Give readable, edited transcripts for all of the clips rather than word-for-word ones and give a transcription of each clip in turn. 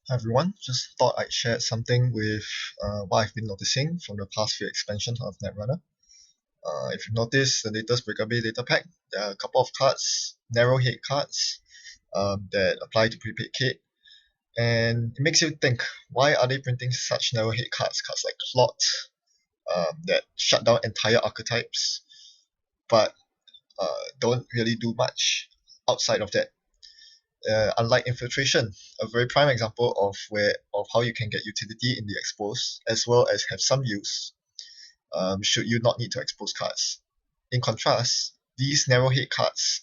Hi everyone, just thought I'd share something with what I've been noticing from the past few expansions of Netrunner. If you notice the latest Breakaway data pack, there are a couple of cards, narrow head cards, that apply to prepaid kit, and it makes you think, why are they printing such narrow head cards? Cards like Plot, that shut down entire archetypes, but don't really do much outside of that. Unlike infiltration, a very prime example of how you can get utility in the expose as well as have some use, should you not need to expose cards. In contrast, these narrow hit cards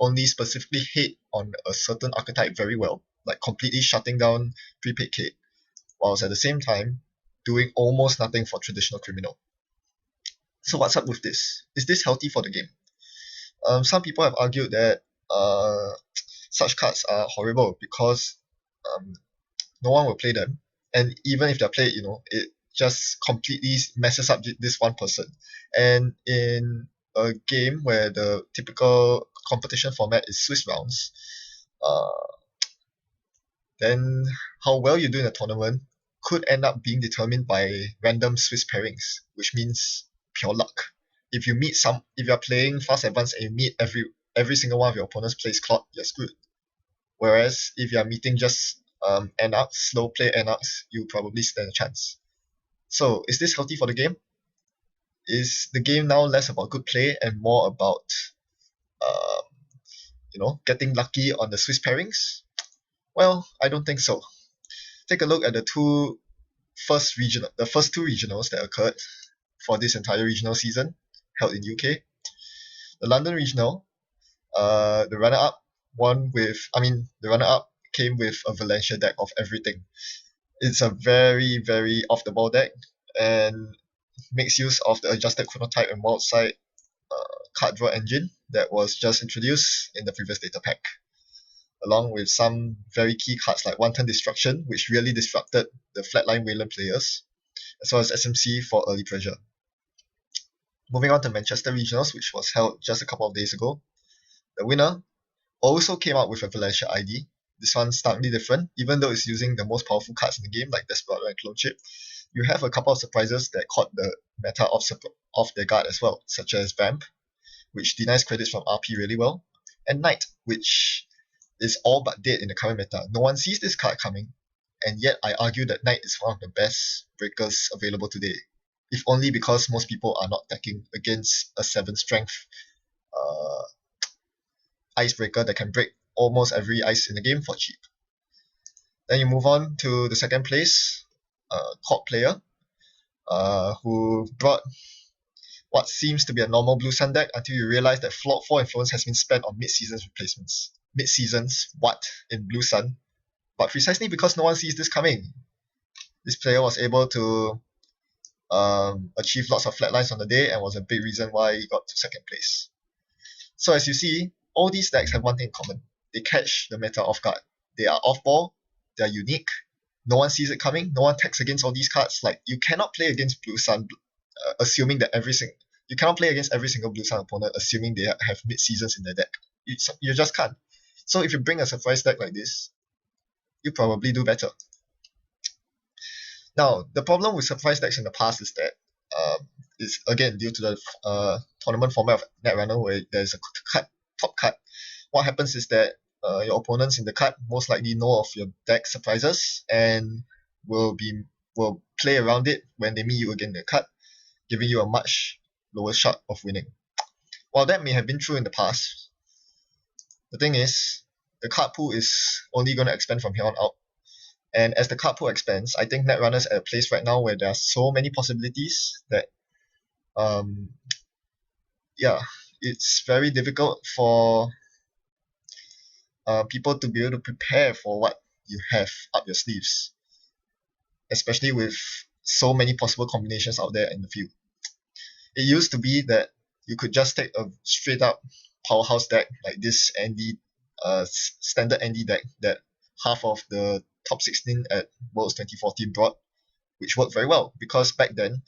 only specifically hit on a certain archetype very well, like completely shutting down prepaid kit, whilst at the same time doing almost nothing for traditional criminal. So what's up with this? Is this healthy for the game? Some people have argued that such cards are horrible because um, no one will play them. And even if they're played, it just completely messes up this one person. And in a game where the typical competition format is Swiss rounds, uh, then how well you do in a tournament could end up being determined by random Swiss pairings, which means pure luck. If you're playing fast advance and you meet every single one of your opponents plays clock, you're screwed. Whereas if you're meeting just NARCs, slow play NARCs, you probably stand a chance. So is this healthy for the game? Is the game now less about good play and more about um, getting lucky on the Swiss pairings? Well, I don't think so. Take a look at the first two regionals that occurred for this entire regional season held in UK. The London regional, the runner-up the runner-up came with a Valencia deck of everything. It's a very, very off the ball deck and makes use of the adjusted chronotype and wild side card draw engine that was just introduced in the previous data pack, along with some very key cards like One Turn Destruction, which really disrupted the Flatline Wayland players, as well as SMC for early pressure. Moving on to Manchester Regionals, which was held just a couple of days ago. The winner also came out with a Valencia ID. This one's starkly different, even though it's using the most powerful cards in the game, like Desperado and Clone Chip. You have a couple of surprises that caught the meta off their guard as well, such as Vamp, which denies credits from RP really well, and Knight, which is all but dead in the current meta. No one sees this card coming, and yet I argue that Knight is one of the best breakers available today, if only because most people are not attacking against a 7 strength uh, icebreaker that can break almost every ice in the game for cheap. Then you move on to the second place, Court Player, who brought what seems to be a normal Blue Sun deck until you realize that 4 influence has been spent on mid-seasons replacements. Mid-seasons, what, in Blue Sun? But precisely because no one sees this coming, this player was able to achieve lots of flatlines on the day and was a big reason why he got to second place. So as you see, all these decks have one thing in common. They catch the meta off guard. They are off-ball, they are unique, no one sees it coming, no one attacks against all these cards. Like, you cannot play against Blue Sun assuming that you cannot play against every single Blue Sun opponent assuming they have mid-seasons in their deck. You just can't. So if you bring a surprise deck like this, you probably do better. Now, the problem with surprise decks in the past is that it's again due to the tournament format of Netrunner where there's a top cut. What happens is that your opponents in the cut most likely know of your deck surprises and will play around it when they meet you again in the cut, giving you a much lower shot of winning. While that may have been true in the past, the thing is, the card pool is only going to expand from here on out. And as the card pool expands, I think Netrunner's at a place right now where there are so many possibilities that, um, yeah, it's very difficult for people to be able to prepare for what you have up your sleeves, especially with so many possible combinations out there in the field. It used to be that you could just take a straight up powerhouse deck like this standard Andy deck that half of the top 16 at Worlds 2014 brought, which worked very well because back then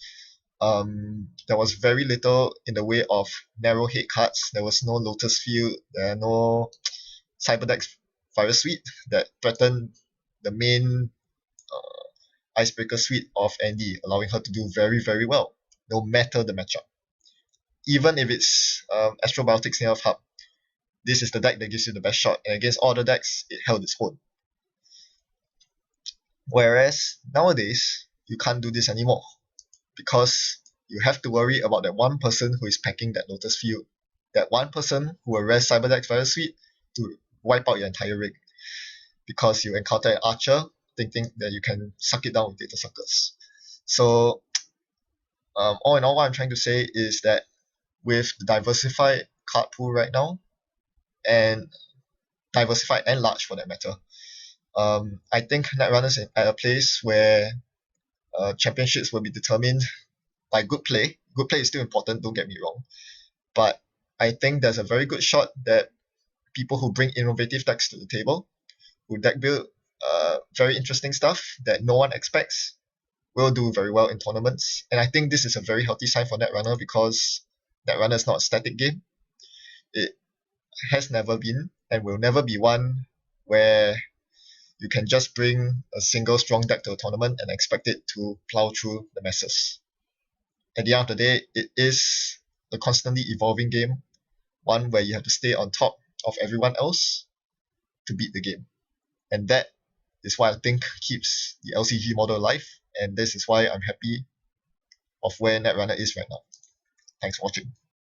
there was very little in the way of narrow head cards. There was no Lotus Field, there are no Cyberdeck's Virus Suite that threatened the main icebreaker suite of Andy, allowing her to do very, very well, no matter the matchup. Even if it's Astrobiotics Near Hub, this is the deck that gives you the best shot, and against all the decks, it held its own. Whereas nowadays, you can't do this anymore because you have to worry about that one person who is packing that Lotus Field, that one person who will rest Cyberdeck's Fire Suite to wipe out your entire rig because you encounter an archer thinking that you can suck it down with data suckers. So all in all, what I'm trying to say is that with the diversified card pool right now, and diversified and large for that matter, I think Netrunners at a place where championships will be determined by good play. Good play is still important, don't get me wrong. But I think there's a very good shot that people who bring innovative decks to the table, who deck build very interesting stuff that no one expects, will do very well in tournaments. And I think this is a very healthy sign for Netrunner because Netrunner is not a static game. It has never been and will never be one where you can just bring a single strong deck to a tournament and expect it to plow through the masses. At the end of the day, it is a constantly evolving game, one where you have to stay on top of everyone else to beat the game. And that is what I think keeps the LCG model alive, and this is why I'm happy of where Netrunner is right now. Thanks for watching.